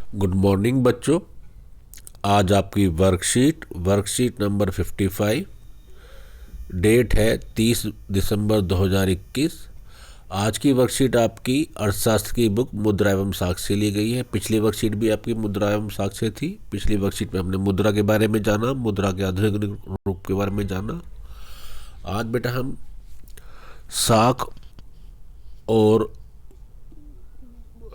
Good morning बच्चों। आज आपकी वर्कशीट नंबर 55। डेट है 30 दिसंबर 2021। आज की वर्कशीट आपकी अर्थशास्त्र की बुक मुद्रा एवं साक्ष्य से ली गई है। पिछली वर्कशीट भी आपकी मुद्रा एवं साक्ष्य थी। पिछली वर्कशीट में हमने मुद्रा के बारे में जाना, मुद्रा के आधुनिक रूप के बारे में जाना। आज बेटा हम साख और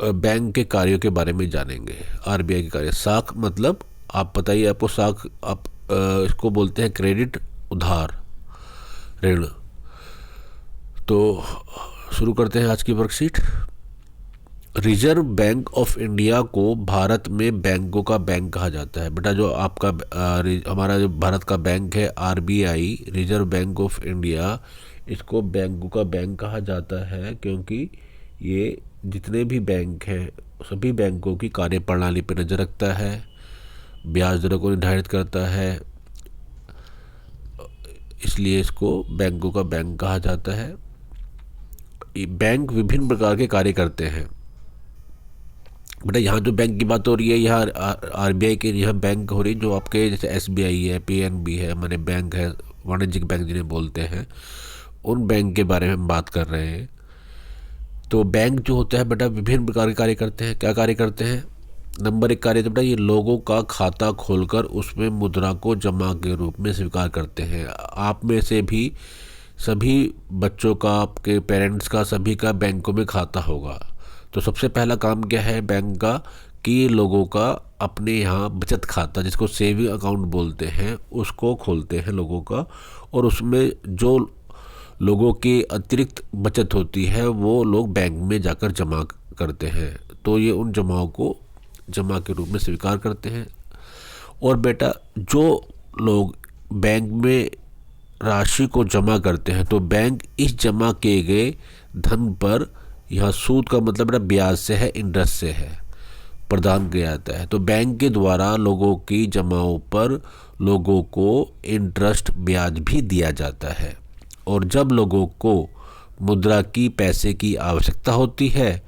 बैंक के कार्यों के बारे में जानेंगे। आरबीआई के कार्य। साख मतलब आप बताइए, आपको साख आप इसको बोलते हैं क्रेडिट, उधार, ऋण। तो शुरू करते हैं आज की worksheet. Reserve bank of India को भारत में बैंकों का बैंक कहा जाता है। बेटा जो आपका हमारा जो भारत का बैंक है RBI, reserve bank of India, इसको बैंकों का बैंक कहा जाता है क्योंकि ये जितने भी बैंक हैं सभी बैंकों की कार्यप्रणाली पर नज़र रखता है, ब्याज दरों को निर्धारित करता है, इसलिए इसको बैंकों का बैंक कहा जाता है। बैंक विभिन्न प्रकार के कार्य करते हैं। बेटा यहाँ जो बैंक की बात हो रही है, यहाँ आरबीआई के यहाँ बैंक हो रही है जो आपके जैसे एसबीआई है, पीएनबी है, हमारे बैंक है, वाणिज्यिक बैंक जिन्हें बोलते हैं, उन बैंक के बारे में हम बात कर रहे हैं। तो बैंक जो होता है बेटा विभिन्न प्रकार के कार्य करते हैं। क्या कार्य करते हैं? नंबर 1 कार्य तो बेटा ये लोगों का खाता खोलकर उसमें मुद्रा को जमा के रूप में स्वीकार करते हैं। आप में से भी सभी बच्चों का, आपके पेरेंट्स का, सभी का बैंकों में खाता होगा। तो सबसे पहला काम क्या है बैंक का कि लोगों का अपने यहाँ बचत खाता, जिसको सेविंग अकाउंट बोलते हैं, उसको खोलते हैं लोगों का, और उसमें जो लोगों की अतिरिक्त बचत होती है वो लोग बैंक में जाकर जमा करते हैं। तो ये उन जमाओं को जमा के रूप में स्वीकार करते हैं। और बेटा जो लोग बैंक में राशि को जमा करते हैं तो बैंक इस जमा किए गए धन पर, यहाँ सूद का मतलब बेटा ब्याज से है, इंटरेस्ट से है, प्रदान किया जाता है। तो बैंक के द्वारा लोगों की जमाओं पर लोगों को इंटरेस्ट ब्याज भी दिया जाता है। और जब लोगों को मुद्रा की, पैसे की आवश्यकता होती है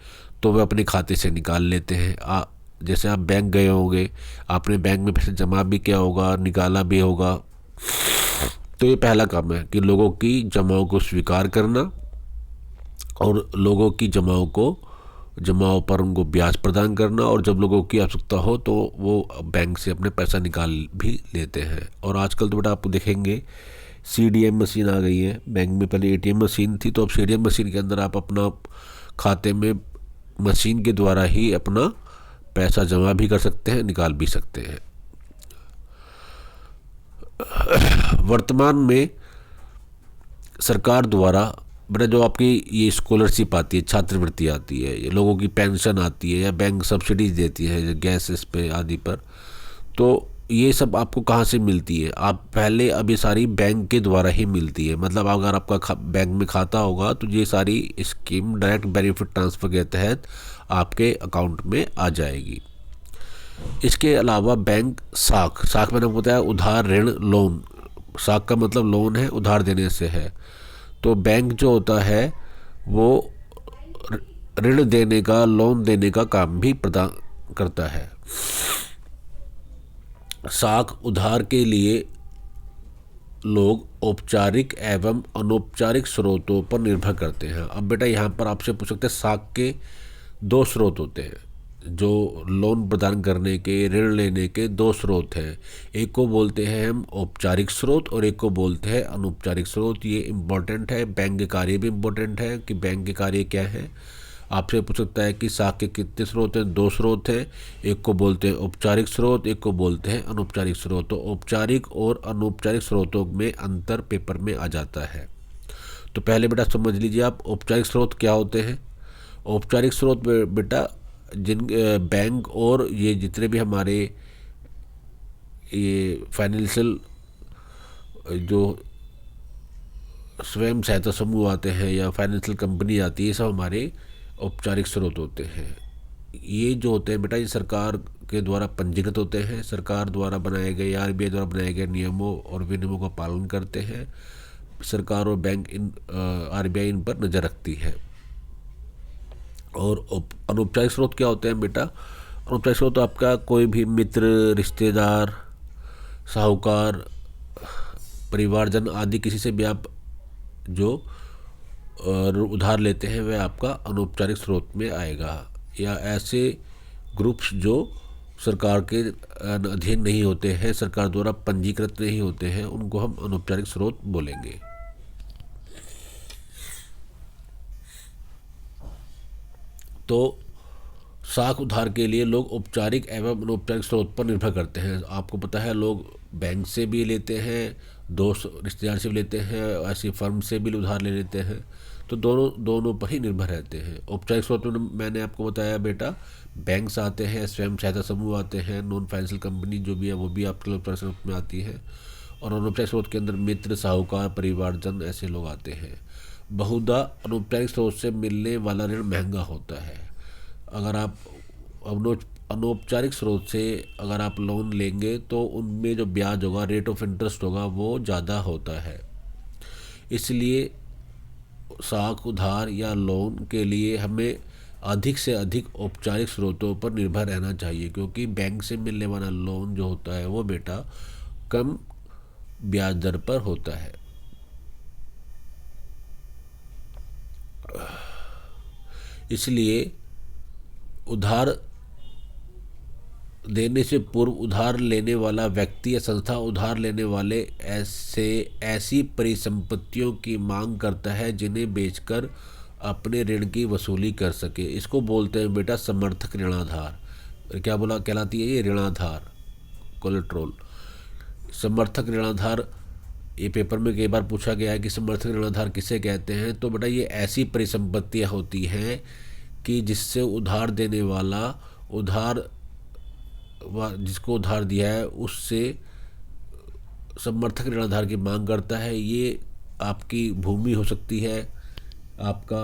तो वे अपने खाते से निकाल लेते हैं। जैसे आप बैंक गए होंगे, आपने बैंक में पैसे जमा भी किया होगा, निकाला भी होगा। तो ये पहला काम है कि लोगों की जमाओं को स्वीकार करना और लोगों की जमाओं पर उनको ब्याज प्रदान करना, और जब लोगों की आवश्यकता हो तो वो बैंक से अपने पैसा निकाल भी लेते हैं। और आजकल तो बेटा आप देखेंगे सीडीएम मशीन आ गई है। बैंक में पहले एटीएम मशीन थी, तो अब सीडीएम मशीन के अंदर आप अपना खाते में मशीन के द्वारा ही अपना पैसा जमा भी कर सकते हैं, निकाल भी सकते हैं। वर्तमान में सरकार द्वारा बेटा जो आपकी ये स्कॉलरशिप आती है, छात्रवृत्ति आती है, ये लोगों की पेंशन आती है, या बैंक सब्सिडीज देती है गैस इस पे आदि पर, तो ये सब आपको कहाँ से मिलती है? आप पहले अब ये सारी बैंक के द्वारा ही मिलती है। मतलब अगर आपका बैंक में खाता होगा तो ये सारी स्कीम डायरेक्ट बेनिफिट ट्रांसफ़र के तहत आपके अकाउंट में आ जाएगी। इसके अलावा बैंक साख मैंने बताया उधार, ऋण, लोन। साख का मतलब लोन है, उधार देने से है। तो बैंक जो होता है वो ऋण देने का, लोन देने का काम भी प्रदान करता है। साख उधार के लिए लोग औपचारिक एवं अनौपचारिक स्रोतों पर निर्भर करते हैं। अब बेटा यहाँ पर आपसे पूछ सकते हैं, साख के 2 स्रोत होते हैं। जो लोन प्रदान करने के, ऋण लेने के 2 स्रोत हैं। एक को बोलते हैं हम औपचारिक स्रोत और एक को बोलते हैं अनौपचारिक स्रोत। ये इम्पोर्टेंट है, बैंक के कार्य भी इम्पोर्टेंट है कि बैंक के कार्य क्या है। आपसे पूछ सकता है कि साख के कितने स्रोत हैं? 2 स्रोत हैं। एक को बोलते हैं औपचारिक स्रोत, एक को बोलते हैं अनौपचारिक स्रोत। तो औपचारिक और अनौपचारिक स्रोतों में अंतर पेपर में आ जाता है। तो पहले बेटा समझ लीजिए आप औपचारिक स्रोत क्या होते हैं। औपचारिक स्रोत बेटा जिन बैंक और ये जितने भी हमारे ये फाइनेंशियल जो स्वयं सहायता समूह आते हैं या फाइनेंशियल कंपनी आती है, ये सब हमारे औपचारिक स्रोत होते हैं। ये जो होते हैं बेटा ये सरकार के द्वारा पंजीकृत होते हैं, सरकार द्वारा बनाए गए, आरबीआई द्वारा बनाए गए नियमों और विनियमों का पालन करते हैं। सरकार और बैंक आरबीआई इन पर नज़र रखती है। और अनौपचारिक स्रोत क्या होते हैं बेटा? अनौपचारिक स्रोत आपका कोई भी मित्र, रिश्तेदार, साहूकार, परिवारजन आदि किसी से भी आप जो उधार लेते हैं वह आपका अनौपचारिक स्रोत में आएगा। या ऐसे ग्रुप्स जो सरकार के अधीन नहीं होते हैं, सरकार द्वारा पंजीकृत नहीं होते हैं, उनको हम अनौपचारिक स्रोत बोलेंगे। तो साख उधार के लिए लोग औपचारिक एवं अनौपचारिक स्रोत पर निर्भर करते हैं। आपको पता है लोग बैंक से भी लेते हैं, दोस्त रिश्तेदार से भी लेते हैं, ऐसी फर्म से भी उधार ले लेते हैं। तो दोनों पर ही निर्भर रहते हैं। औपचारिक स्रोत में मैंने आपको बताया बेटा, बैंक्स आते हैं, स्वयं सहायता समूह आते हैं, नॉन फाइनेंशियल कंपनी जो भी है वो भी आपके औपचारिक स्रोत में आती है। और अनौपचारिक स्रोत के अंदर मित्र, साहूकार, परिवारजन ऐसे लोग आते हैं। बहुधा अनौपचारिक स्रोत से मिलने वाला ऋण महंगा होता है। अगर आप अनौपचारिक स्रोत से अगर आप लोन लेंगे तो उनमें जो ब्याज होगा, रेट ऑफ इंटरेस्ट होगा, वो ज़्यादा होता है। इसलिए साख उधार या लोन के लिए हमें अधिक से अधिक औपचारिक स्रोतों पर निर्भर रहना चाहिए, क्योंकि बैंक से मिलने वाला लोन जो होता है वो बेटा कम ब्याज दर पर होता है। इसलिए उधार देने से पूर्व उधार लेने वाला व्यक्ति या संस्था उधार लेने वाले ऐसी परिसंपत्तियों की मांग करता है जिन्हें बेचकर अपने ऋण की वसूली कर सके। इसको बोलते हैं बेटा समर्थक ऋणाधार। क्या बोला कहलाती है ये? ऋणाधार, कोलेट्रोल। समर्थक ऋणाधार, ये पेपर में कई बार पूछा गया है कि समर्थक ऋणाधार किसे कहते हैं। तो बेटा ये ऐसी परिसंपत्तियां होती हैं कि जिससे उधार देने वाला जिसको उधार दिया है उससे समर्थक ऋणाधार की मांग करता है। ये आपकी भूमि हो सकती है, आपका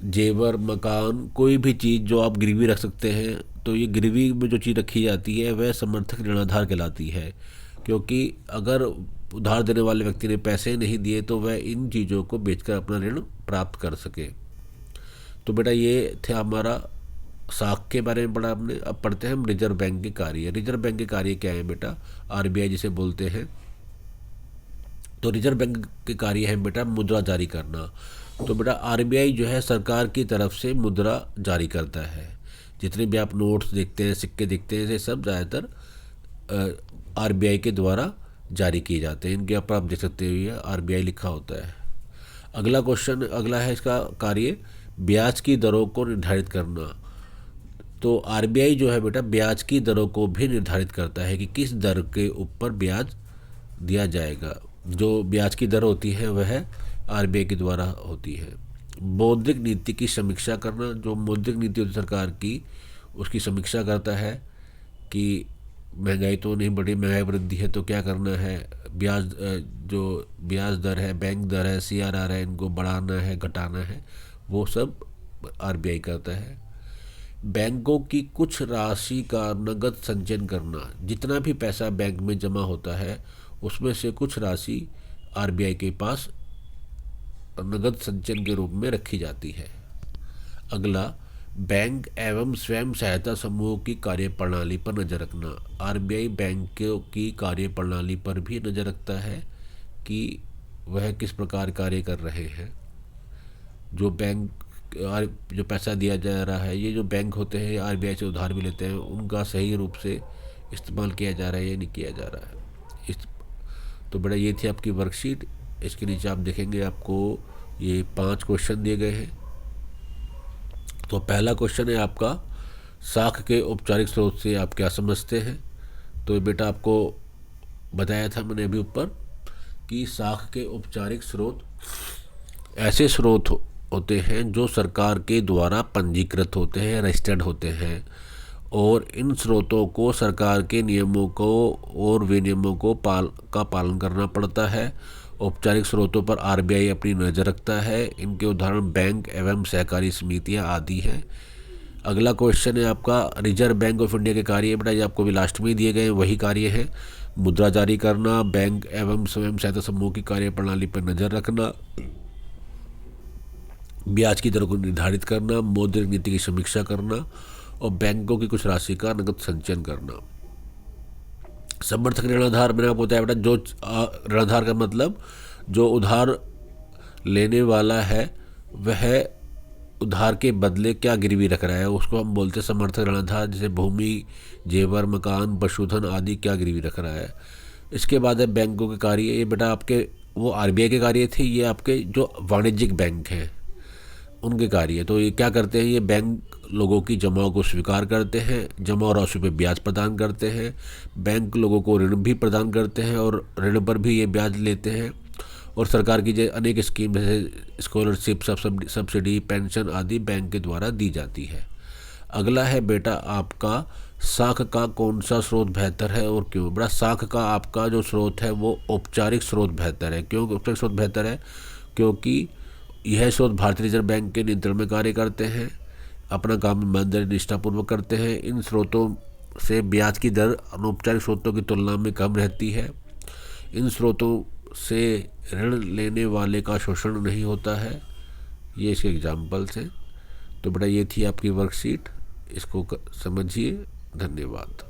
जेवर, मकान, कोई भी चीज़ जो आप गिरवी रख सकते हैं। तो ये गिरवी में जो चीज़ रखी जाती है वह समर्थक ऋणाधार कहलाती है, क्योंकि अगर उधार देने वाले व्यक्ति ने पैसे नहीं दिए तो वह इन चीज़ों को बेचकर अपना ऋण प्राप्त कर सके। तो बेटा ये थे हमारा साख के बारे में पढ़ा हमने। अब पढ़ते हैं हम रिजर्व बैंक के कार्य। रिजर्व बैंक के कार्य क्या है बेटा? आरबीआई जिसे बोलते हैं। तो रिजर्व बैंक के कार्य है बेटा मुद्रा जारी करना। तो बेटा आरबीआई जो है सरकार की तरफ से मुद्रा जारी करता है। जितने भी आप नोट्स देखते हैं, सिक्के देखते हैं, ये सब ज़्यादातर आरबीआई के द्वारा जारी किए जाते हैं। इनके ऊपर आप देख सकते हो आरबीआई लिखा होता है। अगला है इसका कार्य ब्याज की दरों को निर्धारित करना। तो आरबीआई जो है बेटा ब्याज की दरों को भी निर्धारित करता है कि किस दर के ऊपर ब्याज दिया जाएगा। जो ब्याज की दर होती है वह आरबीआई के द्वारा होती है। मौद्रिक नीति की समीक्षा करना। जो मौद्रिक नीति होती है सरकार की, उसकी समीक्षा करता है कि महंगाई तो नहीं बढ़ी, महंगाई वृद्धि है तो क्या करना है। जो ब्याज दर है, बैंक दर है, सीआरआर है, इनको बढ़ाना है, घटाना है, वो सब आरबीआई करता है। बैंकों की कुछ राशि का नगद संचयन करना। जितना भी पैसा बैंक में जमा होता है उसमें से कुछ राशि आरबीआई के पास नगद संचयन के रूप में रखी जाती है। अगला, बैंक एवं स्वयं सहायता समूह की कार्यप्रणाली पर नज़र रखना। आरबीआई बैंकों की कार्यप्रणाली पर भी नज़र रखता है कि वह किस प्रकार कार्य कर रहे हैं। जो पैसा दिया जा रहा है, ये जो बैंक होते हैं आरबीआई से उधार भी लेते हैं, उनका सही रूप से इस्तेमाल किया जा रहा है या नहीं किया जा रहा है। तो बेटा ये थी आपकी वर्कशीट। इसके नीचे आप देखेंगे आपको ये 5 क्वेश्चन दिए गए हैं। तो पहला क्वेश्चन है आपका, साख के औपचारिक स्रोत से आप क्या समझते हैं? तो बेटा आपको बताया था मैंने अभी ऊपर कि साख के औपचारिक स्रोत ऐसे स्रोत होते हैं जो सरकार के द्वारा पंजीकृत होते हैं, रजिस्टर्ड होते हैं, और इन स्रोतों को सरकार के नियमों को और विनियमों को का पालन करना पड़ता है। औपचारिक स्रोतों पर आरबीआई अपनी नज़र रखता है। इनके उदाहरण बैंक एवं सहकारी समितियां आदि हैं। अगला क्वेश्चन है आपका, रिजर्व बैंक ऑफ इंडिया के कार्य। बेटा ये आपको भी लास्ट में ही दिए गए वही कार्य है। मुद्रा जारी करना, बैंक एवं स्वयं सहायता समूह की कार्यप्रणाली पर नज़र रखना, ब्याज की दरों को निर्धारित करना, मौद्रिक नीति की समीक्षा करना और बैंकों की कुछ राशि का नकद संचयन करना। समर्थक ऋणाधार मैंने आपको बताया बेटा, जो ऋणाधार का मतलब जो उधार लेने वाला है वह उधार के बदले क्या गिरवी रख रहा है, उसको हम बोलते हैं समर्थक ऋणाधार। जैसे भूमि, जेवर, मकान, पशुधन आदि क्या गिरवी रख रहा है। इसके बाद है बैंकों के कार्य। ये बेटा आपके वो आरबीआई के कार्य थे, ये आपके जो वाणिज्यिक बैंक हैं उनके कार्य। तो ये क्या करते हैं, ये बैंक लोगों की जमाओं को स्वीकार करते हैं, जमा राशि पर ब्याज प्रदान करते हैं। बैंक लोगों को ऋण भी प्रदान करते हैं और ऋण पर भी ये ब्याज लेते हैं। और सरकार की अनेक स्कीम जैसे स्कॉलरशिप, सब्सिडी, पेंशन आदि बैंक के द्वारा दी जाती है। अगला है बेटा आपका साख का कौन सा स्रोत बेहतर है और क्यों। बड़ा साख का आपका जो स्रोत है वो औपचारिक स्रोत बेहतर है। क्यों औपचारिक स्रोत बेहतर है? क्योंकि यह स्रोत भारतीय रिजर्व बैंक के नियंत्रण में कार्य करते हैं, अपना काम ईमानदारी निष्ठापूर्वक करते हैं। इन स्रोतों से ब्याज की दर अनौपचारिक स्रोतों की तुलना में कम रहती है। इन स्रोतों से ऋण लेने वाले का शोषण नहीं होता है। ये इसके एग्जाम्पल्स हैं। तो बेटा ये थी आपकी वर्कशीट, इसको समझिए। धन्यवाद।